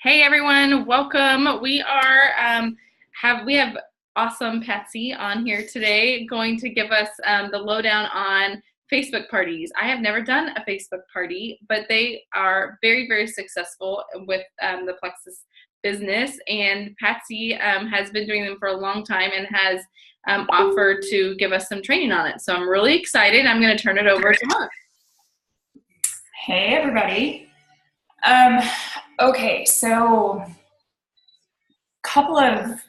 Hey everyone, welcome. We have awesome Patsy on here today, going to give us the lowdown on Facebook parties. I have never done a Facebook party, but they are very successful with the Plexus business. And Patsy has been doing them for a long time and has offered to give us some training on it. So I'm really excited. I'm going to turn it over to her. Hey everybody. Okay, so a couple of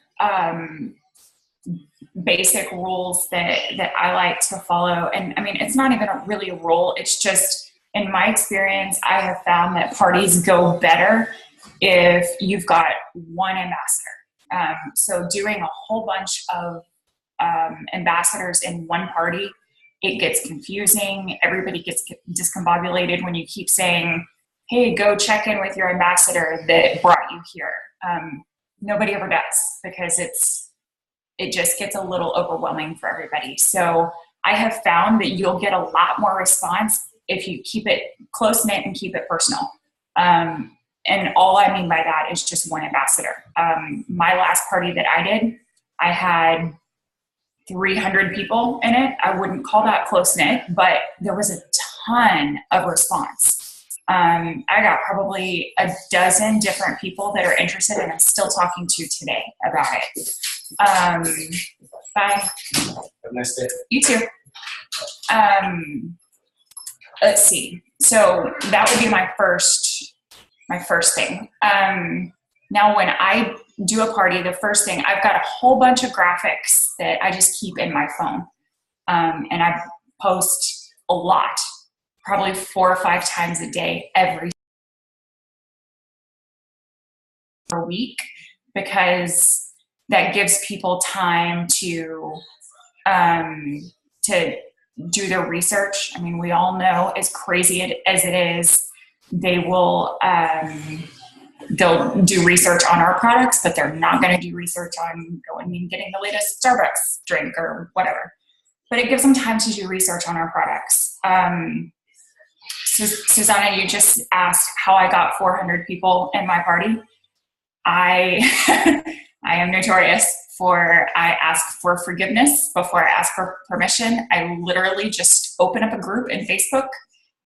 basic rules that I like to follow, and I mean it's not even really a rule, it's just in my experience I have found that parties go better if you've got one ambassador. So doing a whole bunch of ambassadors in one party, it gets confusing. Everybody gets discombobulated when you keep saying, hey, go check in with your ambassador that brought you here. Nobody ever does, because it just gets a little overwhelming for everybody. So I have found that you'll get a lot more response if you keep it close knit and keep it personal. And all I mean by that is just one ambassador. My last party that I did, I had 300 people in it. I wouldn't call that close knit, but there was a ton of response. I got probably a dozen different people that are interested, and I'm still talking to today about it. Bye. Have a nice day. You too. Let's see. So that would be my first thing. Now when I do a party, the first thing, I've got a whole bunch of graphics that I just keep in my phone. And I post a lot, probably 4 or 5 times a day, every week, because that gives people time to do their research. I mean, we all know, as crazy as it is, they'll do research on our products, but they're not going to do research on going and getting the latest Starbucks drink or whatever. But it gives them time to do research on our products. Susanna, you just asked how I got 400 people in my party. I am notorious I ask for forgiveness before I ask for permission. I literally just open up a group in Facebook,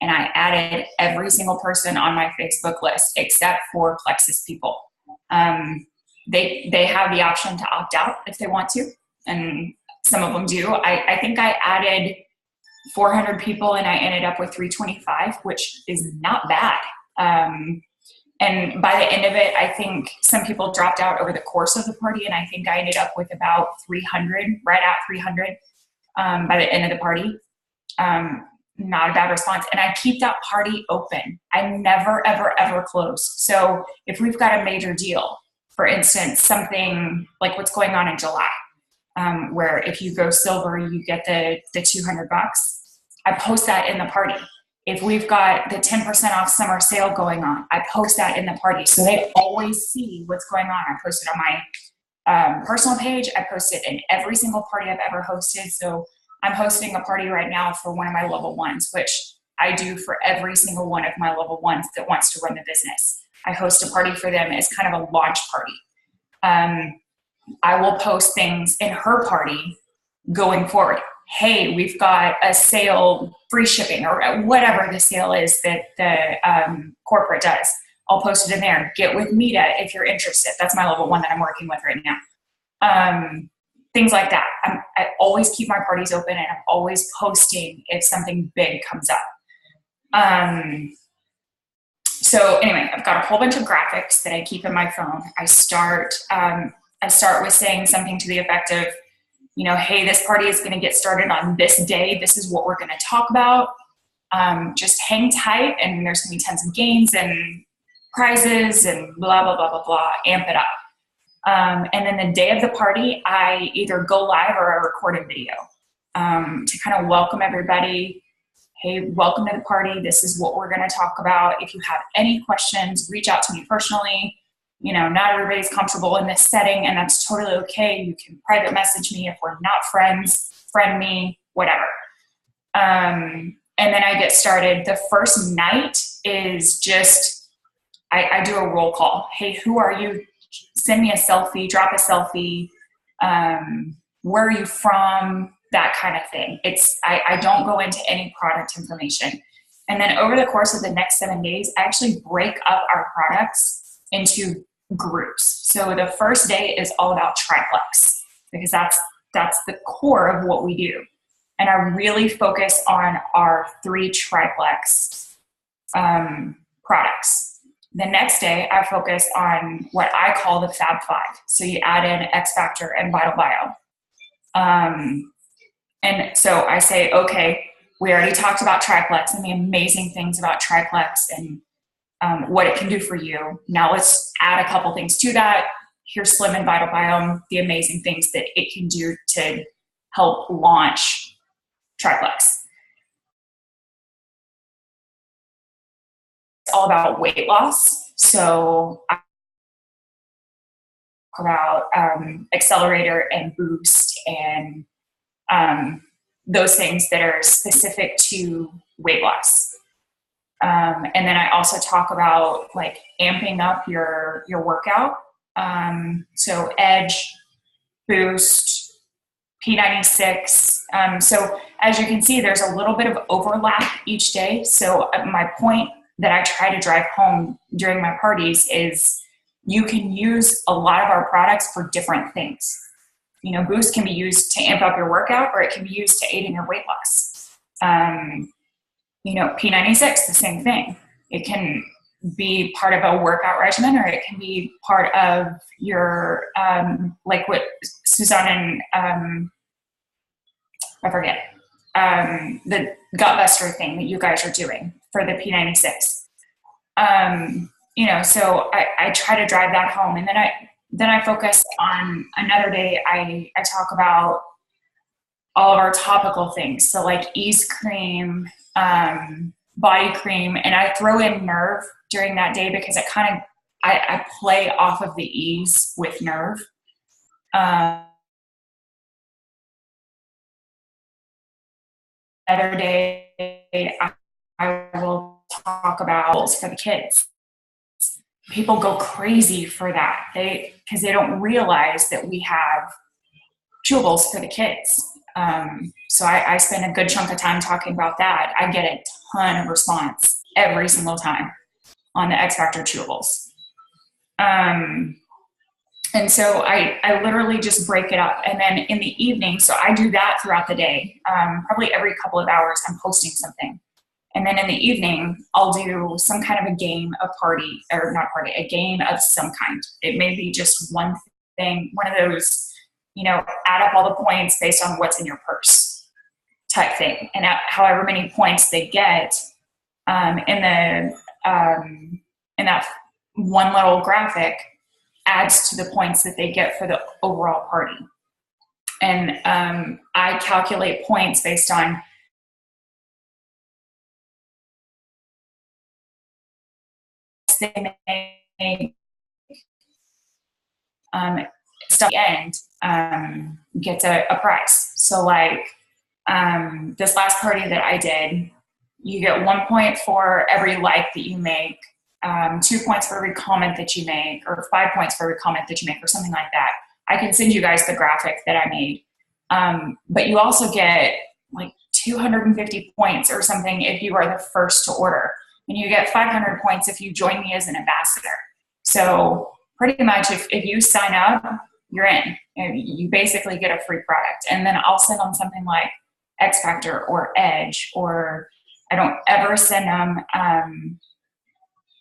and I added every single person on my Facebook list except for Plexus people. They have the option to opt out if they want to, and some of them do. I think I added 400 people and I ended up with 325, which is not bad. And by the end of it, I think some people dropped out over the course of the party, and I think I ended up with about 300, right at 300 by the end of the party. Not a bad response. And I keep that party open. I never, ever close. So if we've got a major deal, for instance, something like what's going on in July, where if you go silver, you get the $200, I post that in the party. If we've got the 10% off summer sale going on, I post that in the party. So they always see what's going on. I post it on my personal page. I post it in every single party I've ever hosted. So I'm hosting a party right now for one of my level ones, which I do for every single one of my level ones that wants to run the business. I host a party for them as kind of a launch party. I will post things in her party going forward. Hey, we've got a sale, free shipping, or whatever the sale is that the corporate does. I'll post it in there. Get with Mita if you're interested. That's my level one that I'm working with right now. Things like that. I always keep my parties open, and I'm always posting if something big comes up. So anyway, I've got a whole bunch of graphics that I keep in my phone. I start with saying something to the effect of, hey, this party is going to get started on this day. This is what we're going to talk about. Just hang tight, and there's going to be tons of games and prizes and blah, blah, blah, blah, blah. Amp it up. And then the day of the party, I either go live or I record a video to kind of welcome everybody. Hey, welcome to the party. This is what we're going to talk about. If you have any questions, reach out to me personally. Not everybody's comfortable in this setting, and that's totally okay. You can private message me if we're not friends, friend me, whatever. And then I get started. The first night is just I do a roll call. Hey, who are you? Send me a selfie, drop a selfie. Where are you from? That kind of thing. I don't go into any product information. And then over the course of the next 7 days, I actually break up our products into groups. So the first day is all about triplex, because that's the core of what we do. And I really focus on our 3 triplex products. The next day, I focus on what I call the Fab Five. So you add in X Factor and Vital Bio. And so I say, okay, we already talked about triplex and the amazing things about triplex and what it can do for you. Now let's add a couple things to that. Here's Slim and Vital Biome, the amazing things that it can do to help launch triplex. It's all about weight loss. So I talk about accelerator and boost and those things that are specific to weight loss. And then I also talk about like amping up your workout. So Edge, Boost, P96. So as you can see, there's a little bit of overlap each day. So my point that I try to drive home during my parties is you can use a lot of our products for different things. You know, Boost can be used to amp up your workout, or it can be used to aid in your weight loss. You know, P96, the same thing. It can be part of a workout regimen, or it can be part of your, like what Suzanne and, I forget, the Gutbuster thing that you guys are doing for the P96. You know, so I try to drive that home. And then I focus on another day. I talk about all of our topical things. So like Ease Cream, body cream, and I throw in Nerve during that day because it kind of, I play off of the Ease with Nerve. Another day, I will talk about for the kids. People go crazy for that because they don't realize that we have chewables for the kids. So I spend a good chunk of time talking about that. I get a ton of response every single time on the X Factor chewables. And so I literally just break it up. And then in the evening, so I do that throughout the day. Probably every couple of hours, I'm posting something. And then in the evening, I'll do some kind of a game, a game of some kind. It may be just one thing, one of those, you know, add up all the points based on what's in your purse type thing. And however many points they get in that one little graphic adds to the points that they get for the overall party. And I calculate points based on they make stuff at the end gets a prize. So like this last party that I did, you get 1 point for every like that you make, 2 points for every comment that you make, or 5 points for every comment that you make, or something like that. I can send you guys the graphic that I made. But you also get like 250 points or something if you are the first to order. And you get 500 points if you join me as an ambassador. So pretty much if you sign up, you're in. You basically get a free product. And then I'll send them something like X Factor or Edge, or I don't ever send them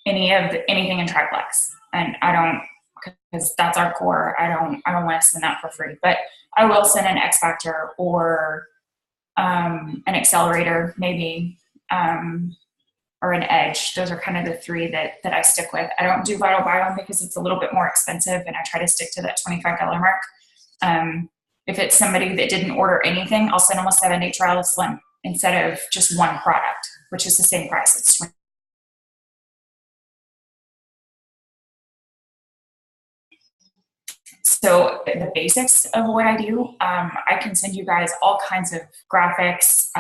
anything in triplex. And I don't, because that's our core. I don't want to send that for free. But I will send an X Factor or an accelerator, maybe, or an Edge. Those are kind of the 3 that I stick with. I don't do Vital Biome because it's a little bit more expensive, and I try to stick to that $25 mark. If it's somebody that didn't order anything, I'll send them a 7-day trial of Slim instead of just one product, which is the same price. It's so the basics of what I do, I can send you guys all kinds of graphics.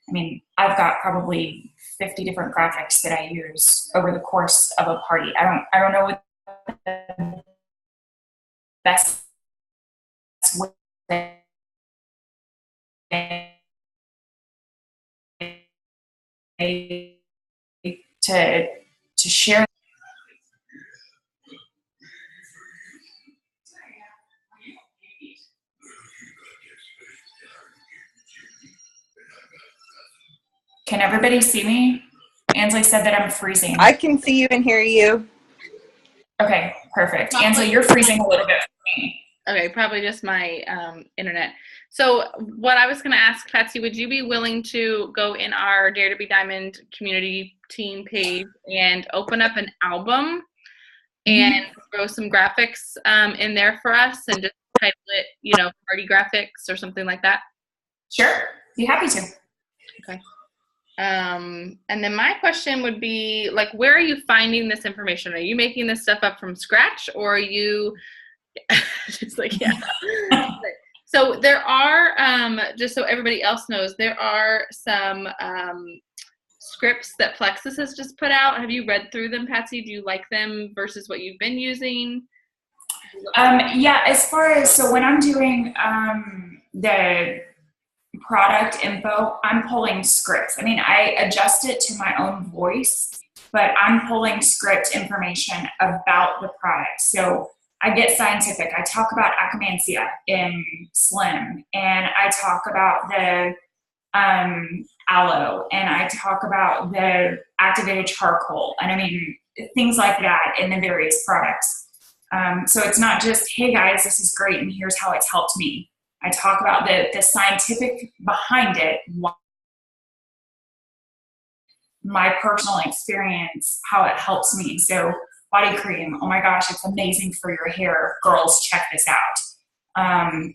I mean, I've got probably 50 different graphics that I use over the course of a party. I don't know what the best way to share. Can everybody see me? Ansley said that I'm freezing. I can see you and hear you. Okay, perfect. Ansley, you're freezing a little bit for me. Okay, probably just my internet. So what I was going to ask, Patsy, would you be willing to go in our Dare to be Diamond community team page and open up an album and throw some graphics in there for us and just title it, you know, party graphics or something like that? Sure, be happy to. Okay. And then my question would be, like, where are you finding this information? Are you making this stuff up from scratch, or are you just like, yeah. So there are, just so everybody else knows, there are some scripts that Plexus has just put out. Have you read through them, Patsy? Do you like them versus what you've been using? Yeah, as far as, so when I'm doing the product info, I'm pulling scripts. I mean, I adjust it to my own voice, but I'm pulling script information about the product. So I get scientific. I talk about Akkermansia in Slim, and I talk about the aloe, and I talk about the activated charcoal, and I mean, things like that in the various products. So it's not just, hey guys, this is great, and here's how it's helped me. I talk about the scientific behind it, my personal experience, how it helps me. So body cream, oh my gosh, it's amazing for your hair. Girls, check this out.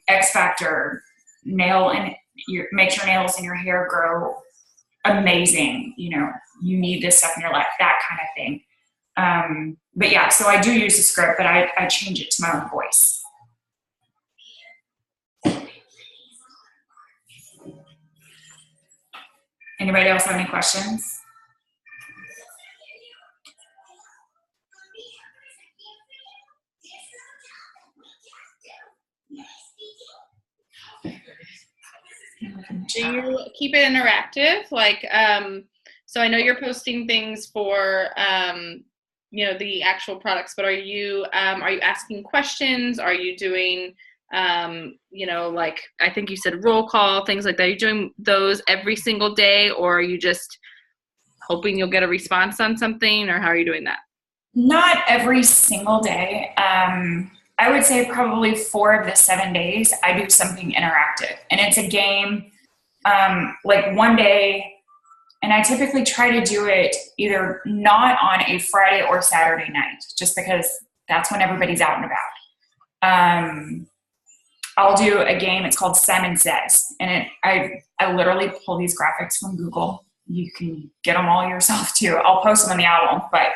X Factor, makes your nails and your hair grow amazing. You know, you need this stuff in your life, that kind of thing. But yeah, so I do use a script, but I change it to my own voice. Anybody else have any questions? Do you keep it interactive? Like, so I know you're posting things for, you know, the actual products, but are you asking questions? Are you doing, you know, like, I think you said roll call, things like that. Are you doing those every single day, or are you just hoping you'll get a response on something, or how are you doing that? Not every single day. I would say probably 4 of the 7 days I do something interactive, and it's a game. Like one day, and I typically try to do it either not on a Friday or Saturday night, just because that's when everybody's out and about. I'll do a game, it's called Simon Says, and I literally pull these graphics from Google. You can get them all yourself too. I'll post them on the album, but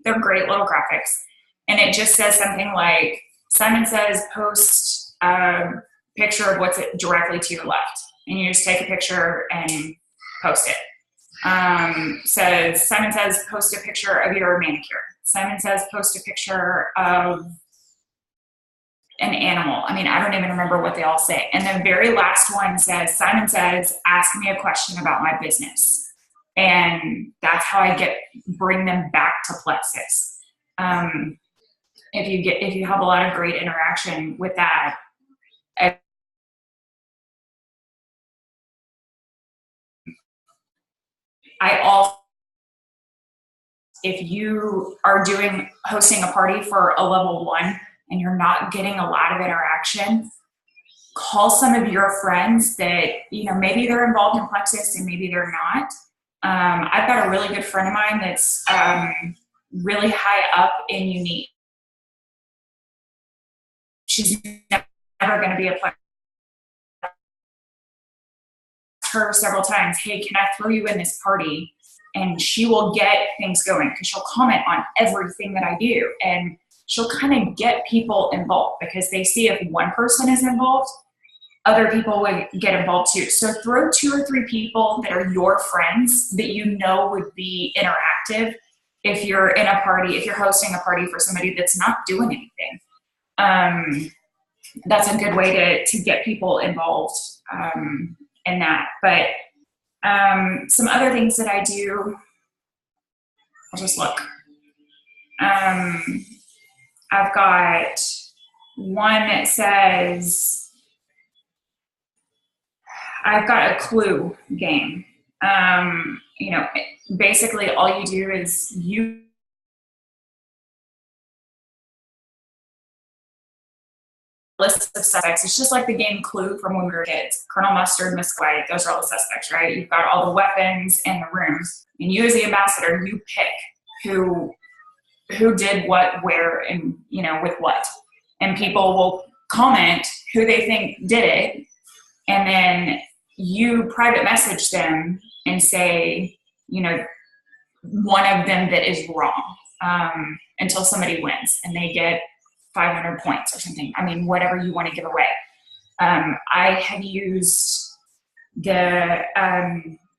they're great little graphics. And it just says something like, Simon Says, post a picture of what's directly to your left. And you just take a picture and post it. Simon Says, post a picture of your manicure. Simon Says, post a picture of an animal. I mean, I don't even remember what they all say. And the very last one says, Simon Says, ask me a question about my business. And that's how I bring them back to Plexus. If you have a lot of great interaction with that, if you are hosting a party for a level 1 and you're not getting a lot of interaction, call some of your friends that, you know, maybe they're involved in Plexus and maybe they're not. I've got a really good friend of mine that's really high up in Unique. She's never going to be a Plexus. Her several times, hey, can I throw you in this party? And she will get things going because she'll comment on everything that I do, and she'll kind of get people involved because they see if one person is involved, other people would get involved too. So throw 2 or 3 people that are your friends that you know would be interactive if you're in a party, if you're hosting a party for somebody that's not doing anything. That's a good way to get people involved in that. But some other things that I do, I'll just look. I've got one that says, I've got a clue game. Basically all you do is you list of suspects. It's just like the game Clue from when we were kids. Colonel Mustard, Miss White, those are all the suspects, right? You've got all the weapons and the rooms. And you as the ambassador, you pick who did what, where, and with what. And people will comment who they think did it. And then you private message them and say, one of them that is wrong, until somebody wins and they get 500 points or something. I mean, whatever you want to give away. I have used the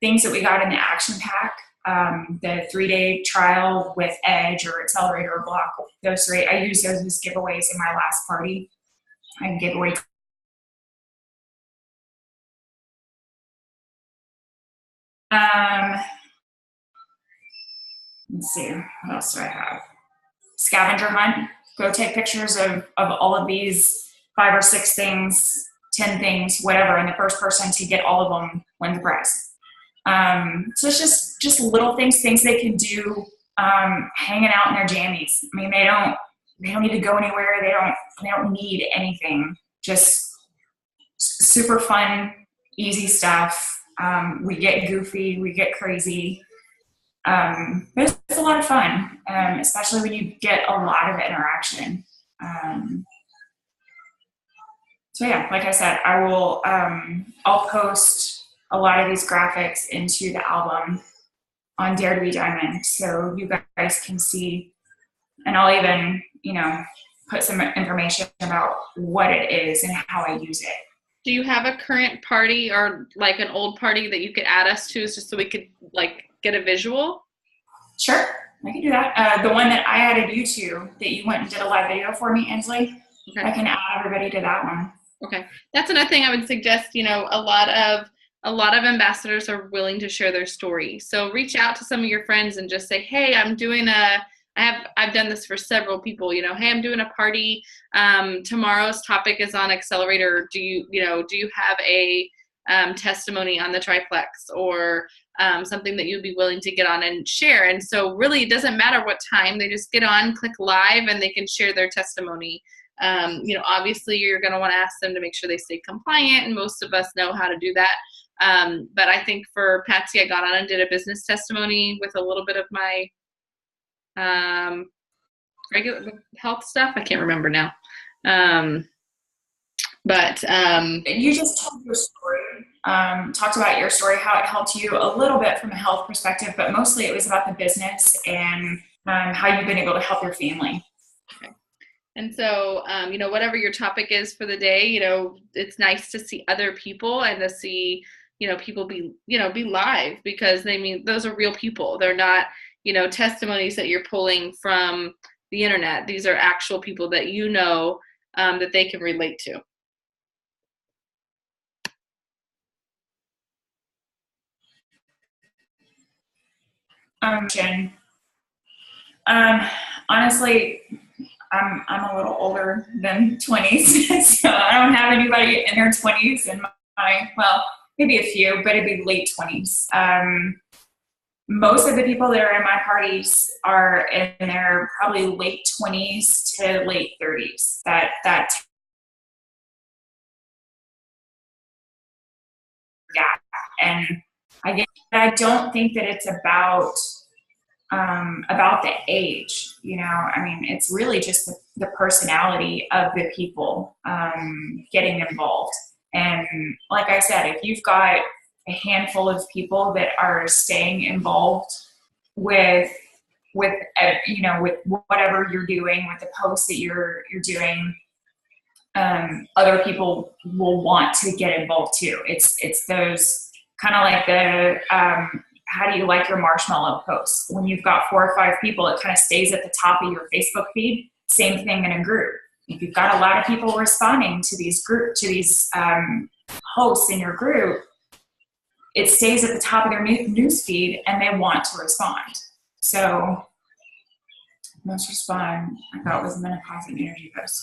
things that we got in the action pack, the 3-day trial with Edge or Accelerator or Block. Those 3, I used those as giveaways in my last party. I gave away. Let's see, what else do I have? Scavenger hunt. Go take pictures of all of these 5 or 6 things, 10 things, whatever, and the first person to get all of them wins the prize. So it's just little things they can do, hanging out in their jammies. I mean, they don't need to go anywhere. They don't need anything. Just super fun, easy stuff. We get goofy, we get crazy. It's a lot of fun, especially when you get a lot of interaction. So yeah, like I said, I'll post a lot of these graphics into the album on Dare to Be Diamond, so you guys can see, and I'll even, put some information about what it is and how I use it. Do you have a current party or like an old party that you could add us to, just so we could get a visual? Sure, I can do that. The one that I added you to, that you went and did a live video for me, Inslee, okay. I can add everybody to that one. Okay, that's another thing I would suggest. A lot of ambassadors are willing to share their story. So reach out to some of your friends and just say, hey, I've done this for several people, hey, I'm doing a party. Tomorrow's topic is on Accelerator. Do you have a testimony on the triplex or something that you'd be willing to get on and share? And so really it doesn't matter what time, they just get on, click live, and they can share their testimony. Obviously you're going to want to ask them to make sure they stay compliant, and most of us know how to do that. But I think for Patsy, I got on and did a business testimony with a little bit of my regular health stuff. I can't remember now. But you just told your story, talked about your story, how it helped you a little bit from a health perspective, but mostly it was about the business and how you've been able to help your family. Okay. And so, whatever your topic is for the day, it's nice to see other people and to see, people be live, because those are real people. They're not, testimonies that you're pulling from the internet. These are actual people that that they can relate to. Jen, honestly, I'm a little older than 20s, so I don't have anybody in their 20s in maybe a few, but it'd be late 20s. Most of the people that are in my parties are in their probably late 20s to late 30s. That gap, and I don't think that it's about the age. It's really just the personality of the people getting involved. And like I said, if you've got a handful of people that are staying involved with whatever you're doing, with the posts that you're doing, other people will want to get involved too. It's those kind of like the how do you like your marshmallow posts? When you've got 4 or 5 people, it kind of stays at the top of your Facebook feed. Same thing in a group. If you've got a lot of people responding to these posts in your group, it stays at the top of their news feed, and they want to respond. So most respond, I thought was menopause and energy post.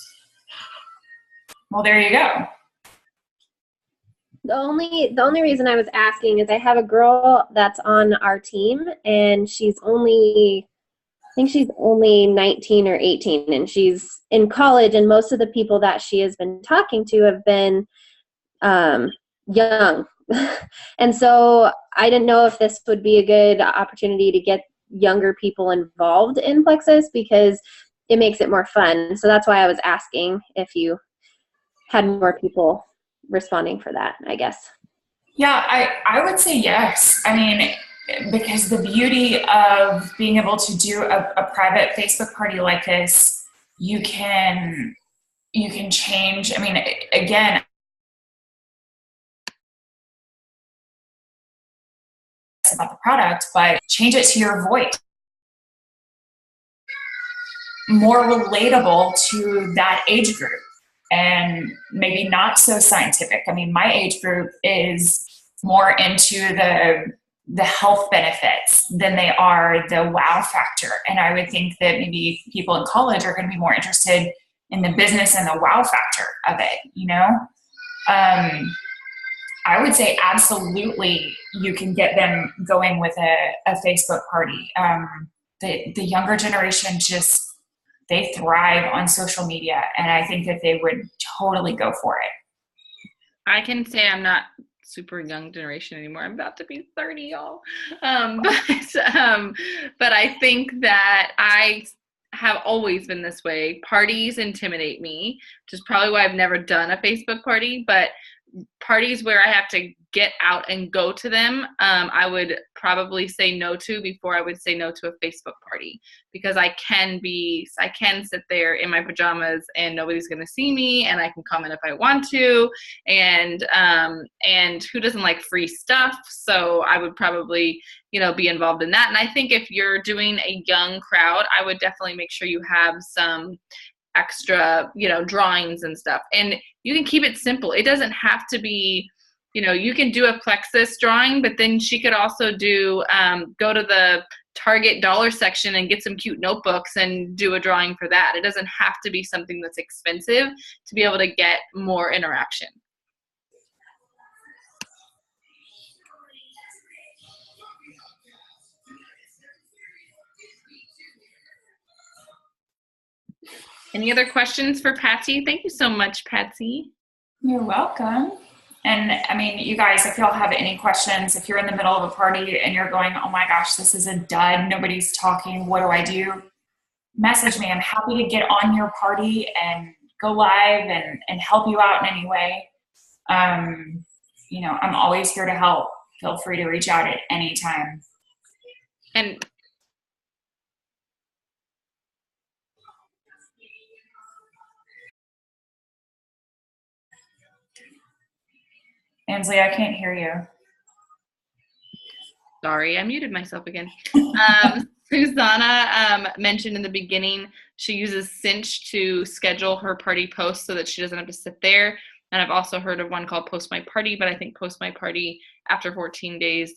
Well, there you go. The only reason I was asking is I have a girl that's on our team, and I think she's only 19 or 18, and she's in college, and most of the people that she has been talking to have been young. And so I didn't know if this would be a good opportunity to get younger people involved in Plexus, because it makes it more fun. So that's why I was asking if you had more people responding for that, I guess. Yeah, I would say yes. I mean, because the beauty of being able to do a private Facebook party like this, you can change. I mean, again, about the product, but change it to your voice. More relatable to that age group, and maybe not so scientific. I mean, my age group is more into the health benefits than they are the wow factor. And I would think that maybe people in college are going to be more interested in the business and the wow factor of it, you know? I would say absolutely you can get them going with a Facebook party. The younger generation they thrive on social media, and I think that they would totally go for it. I can say I'm not super young generation anymore. I'm about to be 30, y'all. But I think that I have always been this way. Parties intimidate me, which is probably why I've never done a Facebook party, but parties where I have to get out and go to them, I would probably say no to before I would say no to a Facebook party, because I can sit there in my pajamas and nobody's going to see me, and I can comment if I want to, and who doesn't like free stuff? So I would probably, be involved in that. And I think if you're doing a young crowd, I would definitely make sure you have some extra, drawings and stuff. And you can keep it simple. It doesn't have to be, you can do a Plexus drawing, but then she could also do, go to the Target dollar section and get some cute notebooks and do a drawing for that. It doesn't have to be something that's expensive to be able to get more interaction. Any other questions for Patsy? Thank you so much, Patsy. You're welcome. And I mean, you guys, if y'all have any questions, if you're in the middle of a party and you're going, oh my gosh, this is a dud, nobody's talking, what do I do? Message me. I'm happy to get on your party and go live and help you out in any way. I'm always here to help. Feel free to reach out at any time. And Ansley, I can't hear you. Sorry, I muted myself again. Susanna mentioned in the beginning she uses Cinch to schedule her party posts so that she doesn't have to sit there. And I've also heard of one called Post My Party, but I think Post My Party after 14 days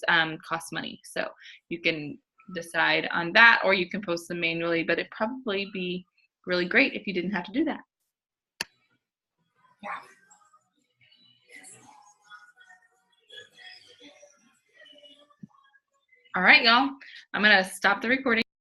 costs money. So you can decide on that, or you can post them manually, but it'd probably be really great if you didn't have to do that. Yeah. All right, y'all. I'm going to stop the recording.